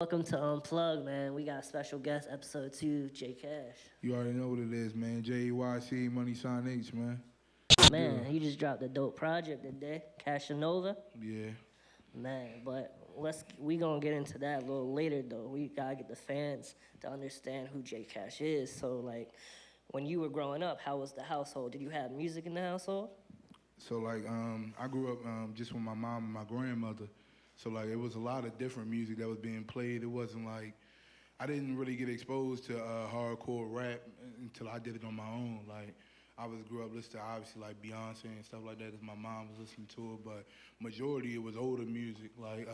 Welcome to Unplugged, man. We got a special guest, episode 2, J Cash. You already know what it is, man. JYC, Money Sign H, man. What's good? Man, he just dropped a dope project today, HANOVA. Yeah. Man, but we gonna get into that a little later though. We gotta get the fans to understand who J Cash is. So like, when you were growing up, how was the household? Did you have music in the household? So like, I grew up just with my mom and my grandmother. So like, it was a lot of different music that was being played. It wasn't like I didn't really get exposed to hardcore rap until I did it on my own. Like, grew up listening to obviously like Beyonce and stuff like that, as my mom was listening to it. But majority it was older music, like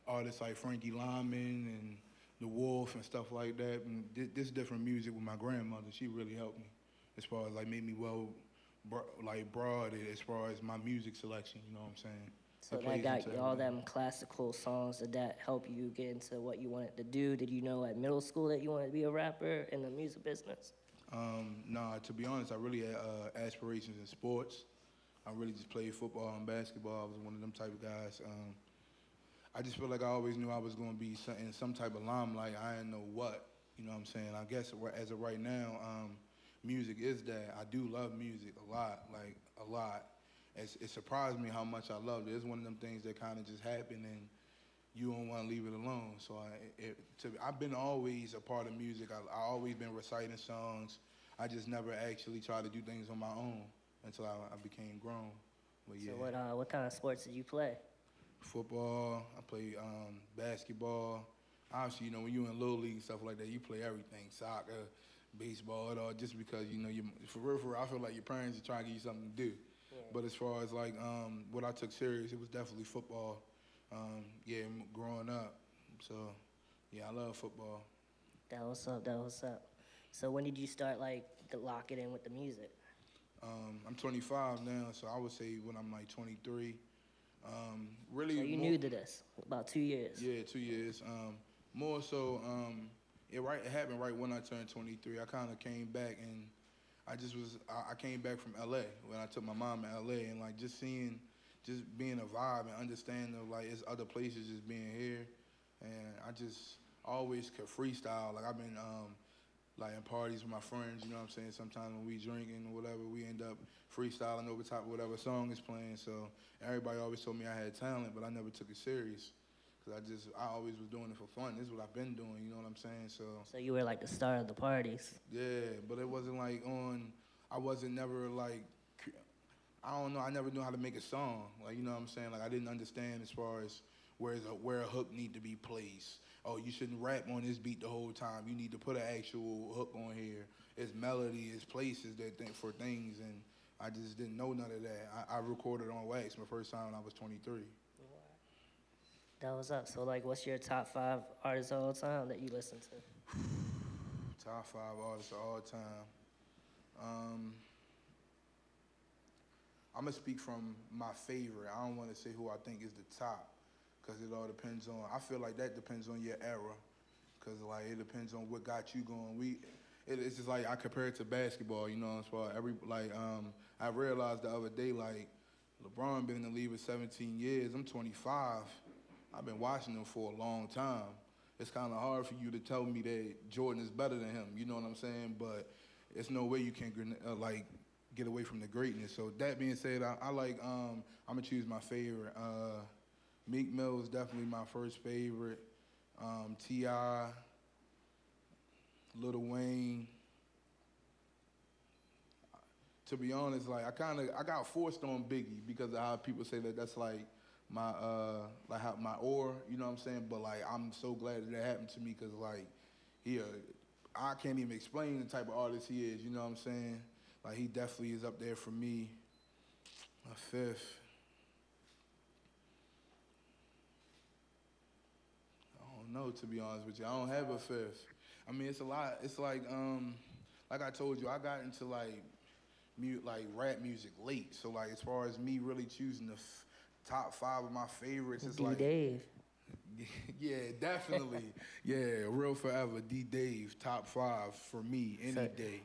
artists like Frankie Lyman and The Wolf and stuff like that. And this different music with my grandmother. She really helped me as far as like made me broad as far as my music selection. You know what I'm saying? So It that plays got into all everything. them classical songs. Did that help you get into what you wanted to do? Did you know at middle school that you wanted to be a rapper in the music business? Nah, to be honest, I really had aspirations in sports. I really just played football and basketball. I was one of them type of guys. I just feel like I always knew I was going to be in some type of limelight. I didn't know what. You know what I'm saying? I guess as of right now, music is that. I do love music a lot, like a lot. It surprised me how much I loved it. It's one of them things that kind of just happened and you don't want to leave it alone. So I've been always a part of music. I always been reciting songs. I just never actually tried to do things on my own until I became grown. But yeah, So what kind of sports did you play? football. I play basketball. Obviously, when you in little league and stuff like that, you play everything: soccer, baseball, it all. Just because you, for real, I feel like your parents are trying to give you something to do. Yeah. But as far as like what I took serious, it was definitely football. Growing up. So yeah, I love football. That was up. That was up. So when did you start like to lock it in with the music? I'm 25 now, so I would say when I'm like 23. Really So you more. new to this, about 2 years. Yeah, 2 years. More so, it happened right when I turned 23. I kind of came back and I came back from LA when I took my mom to LA and like just being a vibe and understanding of like it's other places just being here, and I just always could freestyle. Like I've been like in parties with my friends, you know what I'm saying? Sometimes when we drinking or whatever, we end up freestyling over top of whatever song is playing. So everybody always told me I had talent, but I never took it serious. Cause I always was doing it for fun. This is what I've been doing, you know what I'm saying? So So you were like the star of the parties. yeah, but it wasn't like I wasn't never like, I don't know, I never knew how to make a song. Like, you know what I'm saying? Like I didn't understand as far as where a hook need to be placed. Oh, you shouldn't rap on this beat the whole time. You need to put an actual hook on here. It's melody, it's places for things, and I just didn't know none of that. I recorded on wax my first time when I was 23. That was up. So like, what's your top 5 artists of all time that you listen to? Top 5 artists of all time. I'm gonna speak from my favorite. I don't want to say who I think is the top, cause it all depends on. I feel like that depends on your era, cause like it depends on what got you going. It's just like I compare it to basketball. As far I realized the other day like LeBron been in the league for 17 years. I'm 25. I've been watching him for a long time. It's kind of hard for you to tell me that Jordan is better than him. You know what I'm saying? But it's no way you can like get away from the greatness. So that being said, I like I'm gonna choose my favorite. Meek Mill is definitely my first favorite. T.I., Lil Wayne. To be honest, like I got forced on Biggie because of how people say that's like my like how my you know what I'm saying? But like I'm so glad that happened to me because like he I can't even explain the type of artist he is. You know what I'm saying? Like he definitely is up there for me. A fifth. I don't know, to be honest with you. I don't have a fifth. I mean, it's a lot. It's like I told you, I got into like rap music late. So like as far as me really choosing the top 5 of my favorites, it's D like Dave. yeah, definitely. Yeah, real forever. D Dave, top 5 for me any So, day.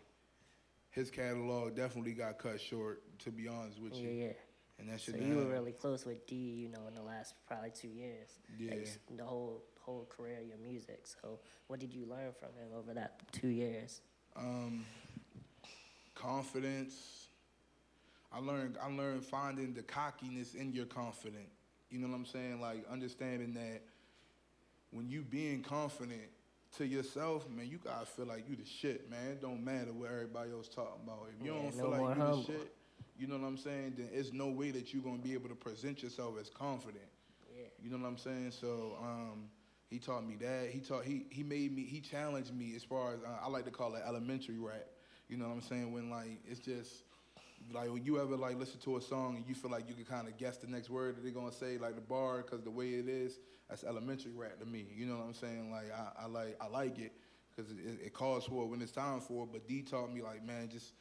His catalog definitely got cut short, to be honest with yeah, you. yeah. And that So shouldn't you were have. really close with D, in the last probably 2 years. Yeah. Like, the whole career of your music. So what did you learn from him over that 2 years? Um, Confidence. I learned finding the cockiness in your confident. You know what I'm saying? Like understanding that when you being confident to yourself, man, you gotta feel like you the shit, man. It don't matter what everybody else talking about. If you Yeah, don't no feel like more you the humble. shit, you know what I'm saying, then it's no way that you're gonna be able to present yourself as confident. Yeah. You know what I'm saying? So he taught me that. He challenged me as far as I like to call it elementary rap. You know what I'm saying? When like it's just like when you ever like listen to a song and you feel like you can kind of guess the next word that they're gonna say, like the bar, because the way it is, that's elementary rap to me. You know what I'm saying? Like I like it because it calls for it when it's time for it. But D taught me like, man, just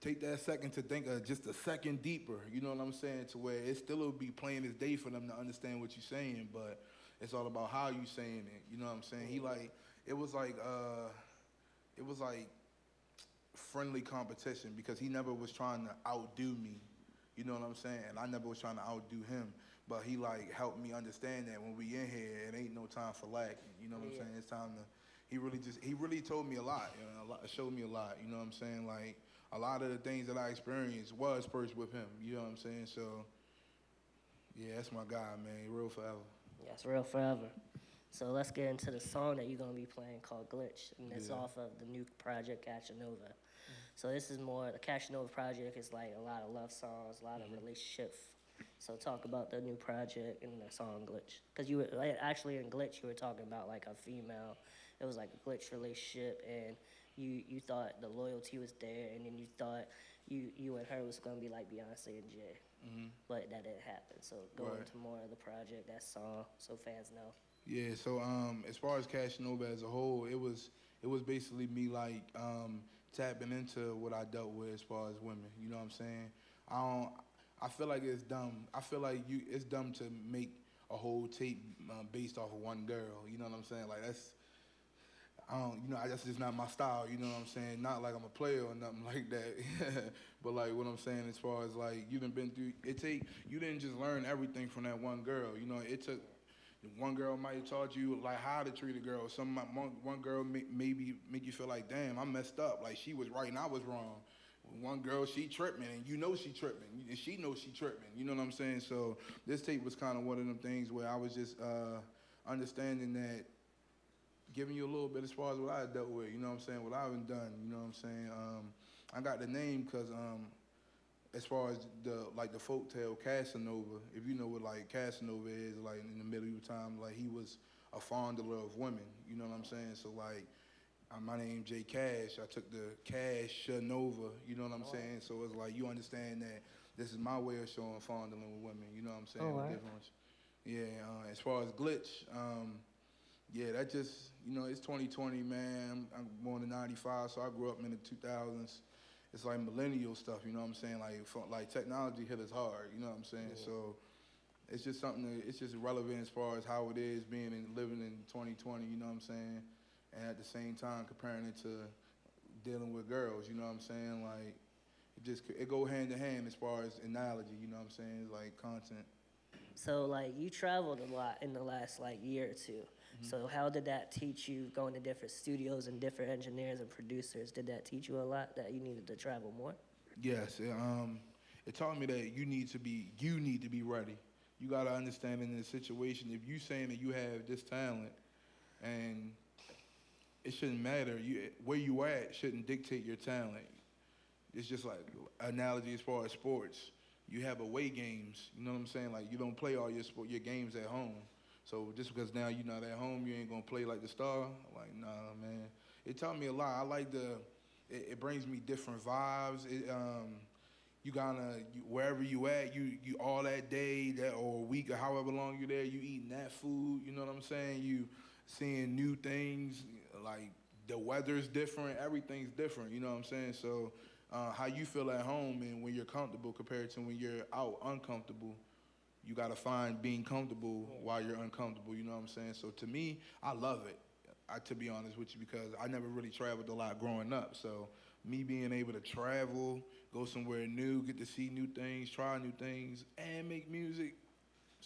take that second to think of just a second deeper. You know what I'm saying? To where it still will be plain as day for them to understand what you're saying, but it's all about how you saying it. You know what I'm saying? He like it was like friendly competition because he never was trying to outdo me. You know what I'm saying? And I never was trying to outdo him. But he like helped me understand that when we in here, it ain't no time for lacking. You know what I'm Yeah. saying? It's time to. He really told me a lot. You know, showed me a lot. You know what I'm saying? Like a lot of the things that I experienced was first with him. You know what I'm saying? So yeah, that's my guy, man. Real forever. That's real forever. So let's get into the song that you're gonna be playing called Glitch, and it's Yeah. off of the new project HANOVA. So this is more the HANOVA project is like a lot of love songs, a lot of relationship. So talk about the new project and the song Glitch, because you were like, actually in Glitch you were talking about like a female. It was like a glitch relationship, and you thought the loyalty was there, and then you thought you and her was gonna be like Beyonce and Jay, but that didn't happen. So go Right. into more of the project, that song, so fans know. Yeah, so as far as Casanova as a whole, it was basically me like tapping into what I dealt with as far as women. You know what I'm saying? I don't. I feel like it's dumb. I feel like it's dumb to make a whole tape based off of one girl. You know what I'm saying? Like I don't, that's just not my style. You know what I'm saying? Not like I'm a player or nothing like that. But like what I'm saying, as far as like you done been through, you didn't just learn everything from that one girl. You know, it took. One girl might have taught you like how to treat a girl. One girl maybe make you feel like, damn, I messed up. Like she was right and I was wrong. One girl, she tripping and you know she tripping and she knows she tripping. You know what I'm saying? So this tape was kind of one of them things where I was just understanding that, giving you a little bit as far as what I dealt with. You know what I'm saying? What I've done. You know what I'm saying? I got the name because as far as the folktale Casanova, if you know what like Casanova is, like in the medieval time, like he was a fondler of women. You know what I'm saying? So like my name J Cash, I took the Casanova. You know what I'm saying? So it's like you understand that this is my way of showing fondling with women. You know what I'm saying? Oh, The wow. difference. Yeah. As far as glitch, yeah, that just it's 2020, man. I'm born in '95, so I grew up in the 2000s. It's like millennial stuff, you know what I'm saying? Like technology hit us hard, you know what I'm saying? Yeah. So it's just something that it's just relevant as far as how it is living in 2020, you know what I'm saying? And at the same time comparing it to dealing with girls, you know what I'm saying? Like it go hand in hand as far as analogy, you know what I'm saying? It's like content. So like you traveled a lot in the last like year or 2. So how did that teach you going to different studios and different engineers and producers? Did that teach you a lot that you needed to travel more? Yes, it taught me that you need to be ready. You gotta understand in this situation, if you saying that you have this talent and it shouldn't matter, where you at shouldn't dictate your talent. It's just like analogy as far as sports. You have away games, you know what I'm saying? Like you don't play all your games at home. So just because now you're not at home, you ain't gonna play like the star. Like nah, man. It taught me a lot. I like it brings me different vibes. You gotta wherever you at, you all that day, that or a week or however long you're there, you eating that food. You know what I'm saying? You seeing new things. Like the weather's different, everything's different. You know what I'm saying? So how you feel at home and when you're comfortable compared to when you're out uncomfortable. You gotta find being comfortable while you're uncomfortable. You know what I'm saying? So to me, I love it. To be honest with you, because I never really traveled a lot growing up. So me being able to travel, go somewhere new, get to see new things, try new things, and make music,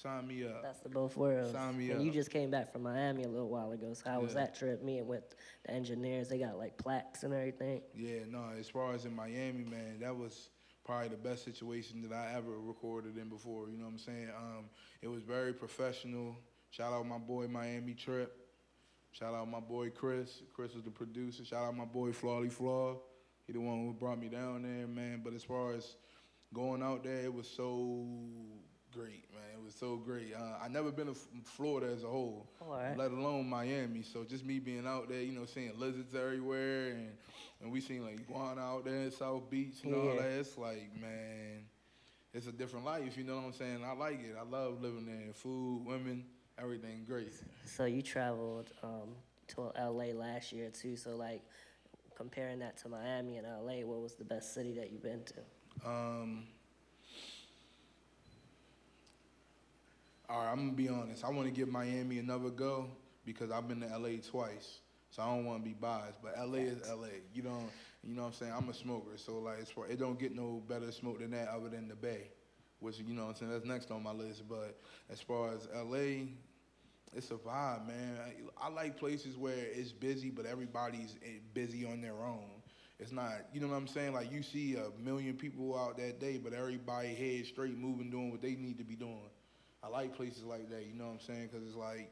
Sign me up. That's the both worlds. Sign me And up. you just came back from Miami a little while ago, so how was Yeah. that trip? Meeting with the engineers, they got like plaques and everything. Yeah, no, as far as in Miami, man, that was probably the best situation that I ever recorded in before, you know what I'm saying? It was very professional. Shout out my boy Miami Trip. Shout out my boy Chris. Chris was the producer. Shout out my boy Flawly Flaw. He the one who brought me down there, man. But as far as going out there, it was so great, man. It was so great. I never been to Florida as a whole, Oh, all right. let alone Miami. So just me being out there, you know, seeing lizards everywhere, and we seen like iguana out there in South Beach and all Yeah. that. It's like, man, it's a different life. You know what I'm saying? I like it. I love living there. Food, women, everything great. So you traveled to LA last year too. So like comparing that to Miami and LA, what was the best city that you've been to? All right, I'm gonna be honest. I want to give Miami another go because I've been to LA twice, so I don't want to be biased. But LA is LA. You know what I'm saying? I'm a smoker, so like it don't get no better smoke than that other than the Bay, which you know what I'm saying. That's next on my list. But as far as LA, it's a vibe, man. I like places where it's busy, but everybody's busy on their own. It's not, you know what I'm saying? Like you see 1 million people out that day, but everybody head straight moving, doing what they need to be doing. I like places like that, you know what I'm saying? Because it's like,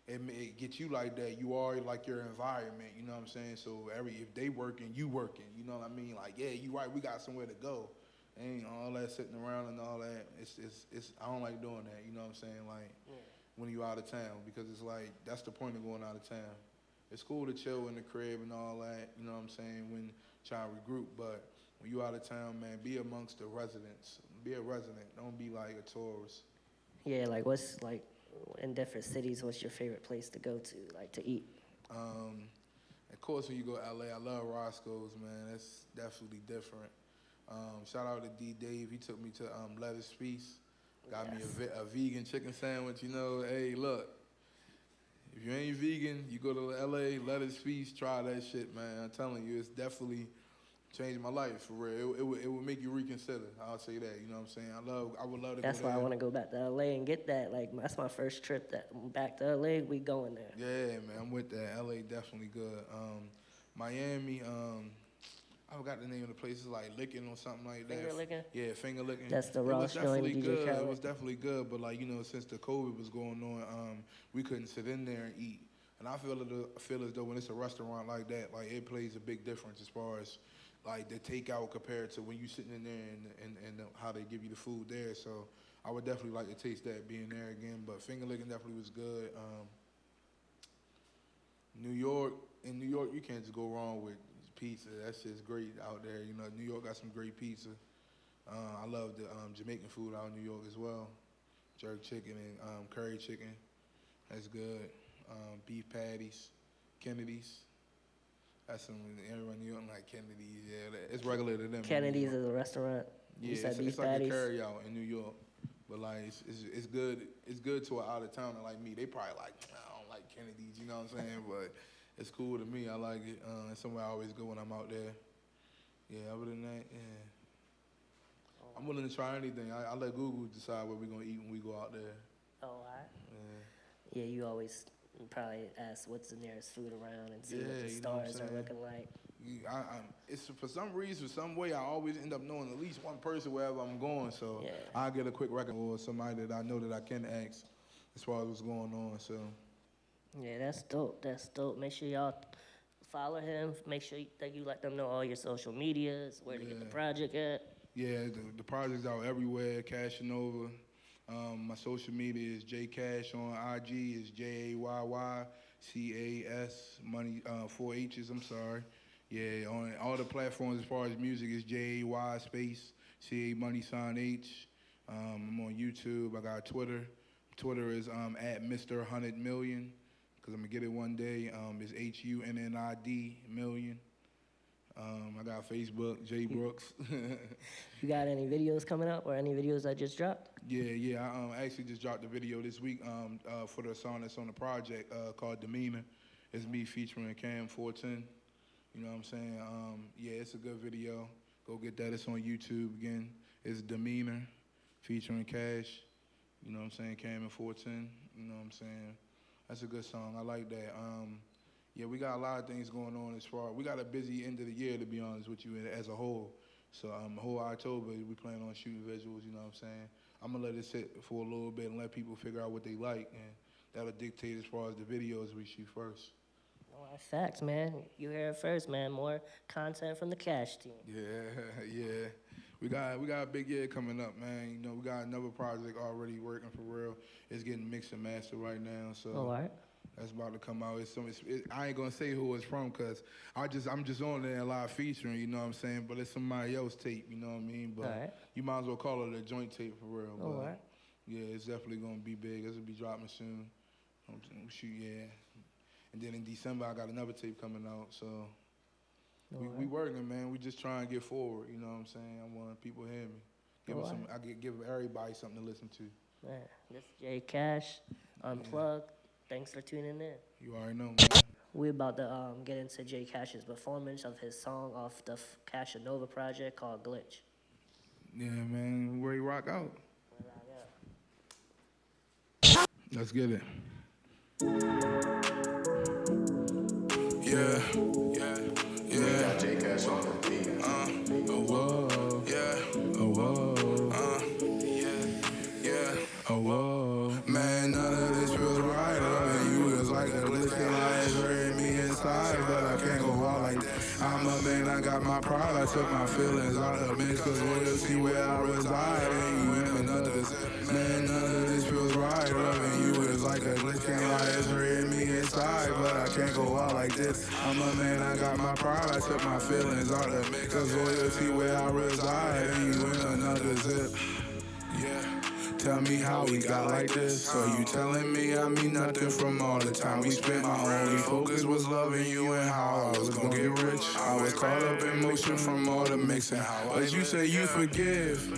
it gets you like that. You are like your environment, you know what I'm saying? So if they working, you working, you know what I mean? Like, yeah, you right, we got somewhere to go. Ain't all that sitting around and all that. It's I don't like doing that, you know what I'm saying? Like, when you out of town, because it's like, that's the point of going out of town. It's cool to chill in the crib and all that, you know what I'm saying, when trying to regroup, but when you out of town, man, be amongst the residents. Be a resident, don't be like a tourist. Yeah, like what's like in different cities, what's your favorite place to go to, like to eat? Of course, when you go to LA, I love Roscoe's, man. That's definitely different. Shout out to D. Dave. He took me to Lettuce Feast. Got me a vegan chicken sandwich. You know, hey, look, if you ain't vegan, you go to LA, Lettuce Feast, try that shit, man. I'm telling you, it's definitely changed my life for real. It would make you reconsider. I'll say that. You know what I'm saying? I would love to That's go there. why I want to go back to LA and get that. Like that's my first trip back to LA. We going there. Yeah, man, I'm with that. LA definitely good. Miami, I forgot the name of the place. It's like Licking or something like that. Finger Licking? Yeah, Finger Licking. That's the It Ross was joint, definitely DJ good. Khaled. It was definitely good, but like, you know, since the COVID was going on, we couldn't sit in there and eat. And I feel as though when it's a restaurant like that, like it plays a big difference as far as like the takeout compared to when you sitting in there and how they give you the food there. So I would definitely like to taste that being there again. But Finger Licking definitely was good. New York, in New York, you can't just go wrong with pizza. That's just great out there. You know, New York got some great pizza. I love the Jamaican food out in New York as well. Jerk chicken and curry chicken. That's good. Beef patties, Kennedy's. That's some, everyone in New York like Kennedy's. Yeah, it's regular to them. Kennedy's is a restaurant. Yeah, You said beef it's like patties. a carry out in New York. But like it's good. It's good to an out of towner like me. They probably like, I don't like Kennedy's. You know what I'm saying? But it's cool to me. I like it. It's somewhere I always go when I'm out there. Yeah. Other than that, yeah. I'm willing to try anything. I let Google decide what we're gonna eat when we go out there. Oh, all right. Yeah. Yeah, you always probably ask what's the nearest food around and see what the you know what I'm stars are saying? looking like. It's for some reason, some way, I always end up knowing at least one person wherever I'm going. So Yeah. I'll get a quick record or somebody that I know that I can ask as far as what's going on. So Yeah, that's dope. That's dope. Make sure y'all follow him. Make sure that you let them know all your social medias, where to get the project at. yeah, the project's out everywhere. Cash HANOVA. My social media is JCash on IG. Is JAYYCAS. Money 4 H's. I'm sorry. Yeah, on all the platforms as far as music is JAY space CA money sign H. I'm on YouTube. I got Twitter. Twitter is at Mr. 100 Million, because I'm gonna get it one day. It's HUNNID million. I got Facebook, J Brooks. You got any videos coming up or any videos that just dropped? Yeah. I actually just dropped a video this week for the song that's on the project called Demeanor. It's me featuring Cam 410. You know what I'm saying? Yeah, it's a good video. Go get that. It's on YouTube again. It's Demeanor featuring Cash. You know what I'm saying? Cam and 410. You know what I'm saying? That's a good song. I like that. Yeah, we got a lot of things going on as far. We got a busy end of the year, to be honest with you, as a whole. So whole October, we plan on shooting visuals. You know what I'm saying? I'm gonna let it sit for a little bit and let people figure out what they like, and that'll dictate as far as the videos we shoot first. All right, facts, man. You hear it first, man. More content from the Cash team. Yeah, yeah. We got a big year coming up, man. You know, we got another project already working for real. It's getting mixed and mastered right now, so All right. that's about to come out. I ain't gonna say who it's from, cause I'm just on there a lot featuring. You know what I'm saying? But it's somebody else's tape. You know what I mean? But All right. you might as well call it a joint tape for real. All but right. yeah, it's definitely gonna be big. It's gonna be dropping soon. Shoot, yeah. And then in December I got another tape coming out. So. We working, man. We just trying to get forward. You know what I'm saying? I want people to hear me. Give everybody something to listen to. Man, this is Jay Cash, Unplugged. Thanks for tuning in. You already know, man. We're about to get into Jay Cash's performance of his song off the Cash HANOVA project called Glitch. Yeah, man. Where you rock out? Let's get it. Yeah. We got J Cash on the beat. Oh, whoa. Yeah. Oh, whoa. Yeah. Oh, whoa. Man, none of this feels right. Loving you is like a glitching light. It's hurting me inside, but I can't go out like that. I'm a man, I got my pride. I took my feelings out of mix, cause loyalty where I reside. And you in another zip. Man, none of this feels right. Loving you is like a glitching light. It's hurting me inside, but I can't go out like this. I'm a man, I got my pride. I took my feelings out of mix, cause loyalty where I reside. And you in another zip. Yeah. Tell me how we got like this. So you telling me I mean nothing from all the time we spent. My only focus was loving you and how I was gonna get rich. I was caught up in motion from all the mixing. But you say you forgive.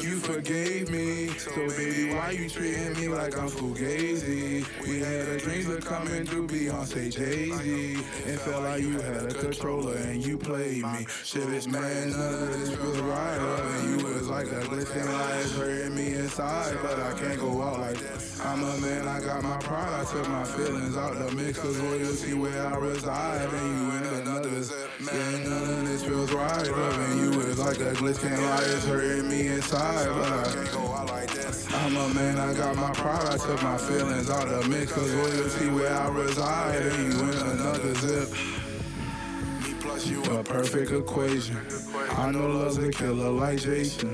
You forgave me. So baby, why you treating me like I'm Fugazi? We had a dream of coming through Beyonce, Jay-Z. It felt like you had a controller and you played me. Shit is man, none of this feels right. Loving you is like a glitching light. It's hurting me inside, but I can't go out like that. I'm a man, I got my pride. I took my feelings out the mix, cause loyalty where I reside. And you in another zip. Man, none of this feels right. Loving you is like a glitching light. It's hurting me inside, but I can't go out like that. I'm a man, I got my pride. I took my feelings out the mix, cause loyalty where I reside. And you in another zip. You a perfect equation. I know love's a killer like Jason.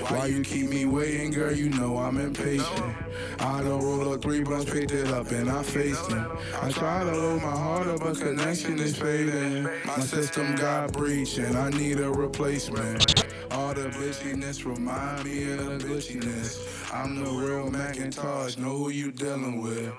Why you keep me waiting, girl? You know I'm impatient. I done rolled up 3 blunts, picked it up, and I faced him. I try to load my heart up, but connection is fading. My system got breached, and I need a replacement. All the bitchiness remind me of the glitchiness. I'm the real Macintosh, know who you dealing with.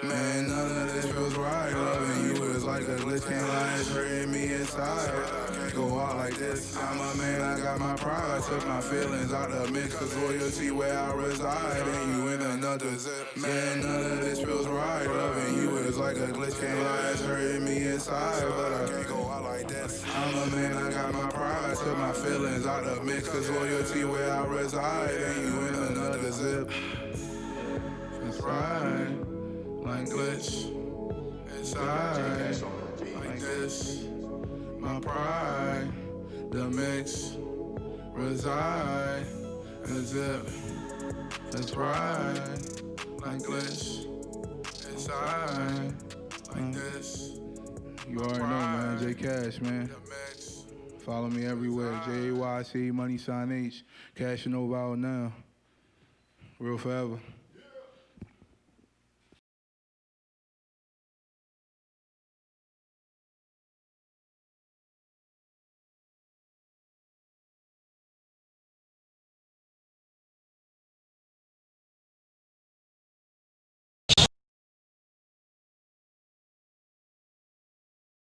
Man, none of this feels right. Loving you is like a glitching light. It's hurting me inside. I can't go out like this. I'm a man, I got my pride. I took my feelings out the mix, cause loyalty where I reside. And you in another zip. Man, none of this feels right. Loving you is like a glitching light. It's hurting me inside, but I can't go out like this. I'm a man, I got my pride. I took my feelings out the mix, cause loyalty where I reside. And you in another zip. That's right. Like glitch inside, like this, my pride, the mix, reside, and zip, that's right, like glitch inside, like this. You already know, man, J Cash, man. Follow me everywhere, JAYC, money sign H, Cash HANOVA out now, real forever.